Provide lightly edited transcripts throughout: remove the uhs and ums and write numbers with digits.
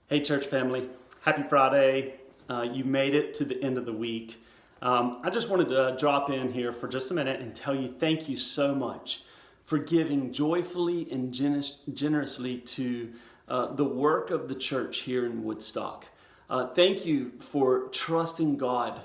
Hey, church family. Happy Friday. You made it to the end of the week. I just wanted to drop in here for just a minute and tell you thank you so much for giving joyfully and generously to the work of the church here in Woodstock. Thank you for trusting God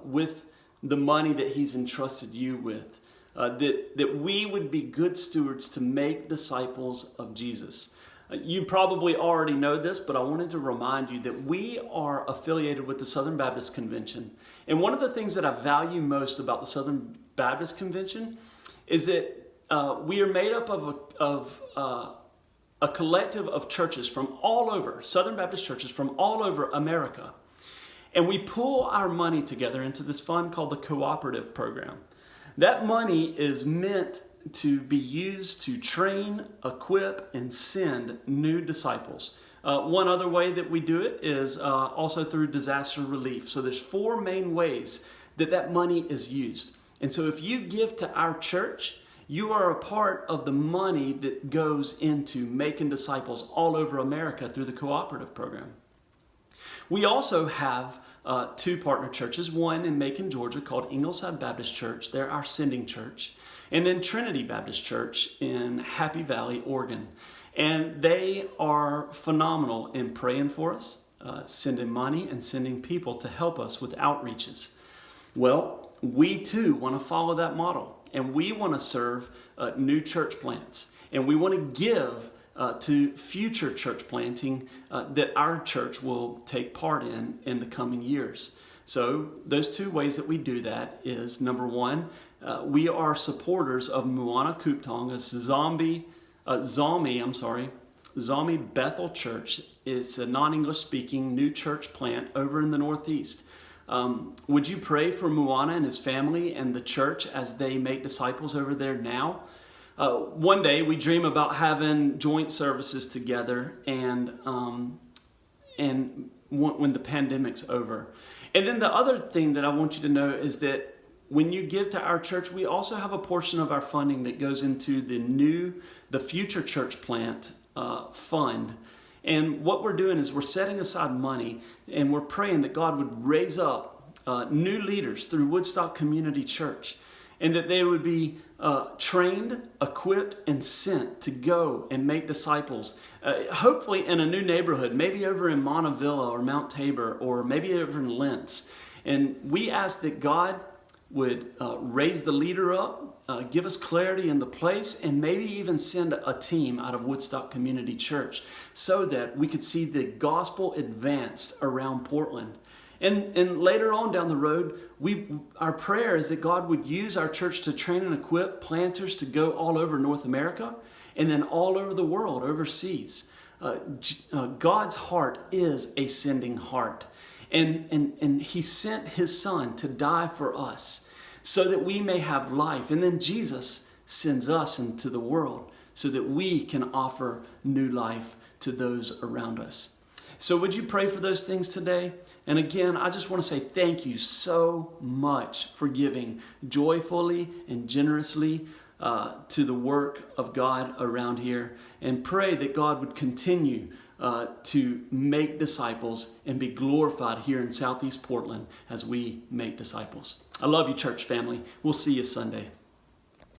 with the money that He's entrusted you with, that we would be good stewards to make disciples of Jesus. You probably already know this, but I wanted to remind you that we are affiliated with the Southern Baptist Convention. And one of the things that I value most about the Southern Baptist Convention is that we are made up of a collective of churches from all over, Southern Baptist churches from all over America. And we pool our money together into this fund called the Cooperative Program. That money is meant to be used to train, equip, and send new disciples. One other way that we do it is also through disaster relief. So there's four main ways that money is used. And so if you give to our church, you are a part of the money that goes into making disciples all over America through the Cooperative Program. We also have two partner churches, one in Macon, Georgia called Ingleside Baptist Church. They're our sending church. And then Trinity Baptist Church in Happy Valley, Oregon. And they are phenomenal in praying for us, sending money and sending people to help us with outreaches. Well, we too want to follow that model. And we want to serve new church plants. And we want to give to future church planting that our church will take part in the coming years. So those two ways that we do that is, number one, we are supporters of Moana Kuptong, a Zami Bethel Church. It's a non-English speaking new church plant over in the Northeast. Would you pray for Moana and his family and the church as they make disciples over there now? One day we dream about having joint services together and when the pandemic's over. And then the other thing that I want you to know is that when you give to our church, we also have a portion of our funding that goes into the future church plant fund. And what we're doing is we're setting aside money and we're praying that God would raise up new leaders through Woodstock Community Church, and that they would be trained, equipped, and sent to go and make disciples, hopefully in a new neighborhood, maybe over in Montevilla or Mount Tabor, or maybe over in Lentz. And we ask that God would raise the leader up, give us clarity in the place, and maybe even send a team out of Woodstock Community Church so that we could see the gospel advanced around Portland. And later on down the road, our prayer is that God would use our church to train and equip planters to go all over North America and then all over the world, overseas. God's heart is a sending heart. And He sent His Son to die for us so that we may have life. And then Jesus sends us into the world so that we can offer new life to those around us. So would you pray for those things today? And again, I just want to say thank you so much for giving joyfully and generously to the work of God around here. And pray that God would continue to make disciples and be glorified here in Southeast Portland as we make disciples. I love you, church family. We'll see you Sunday.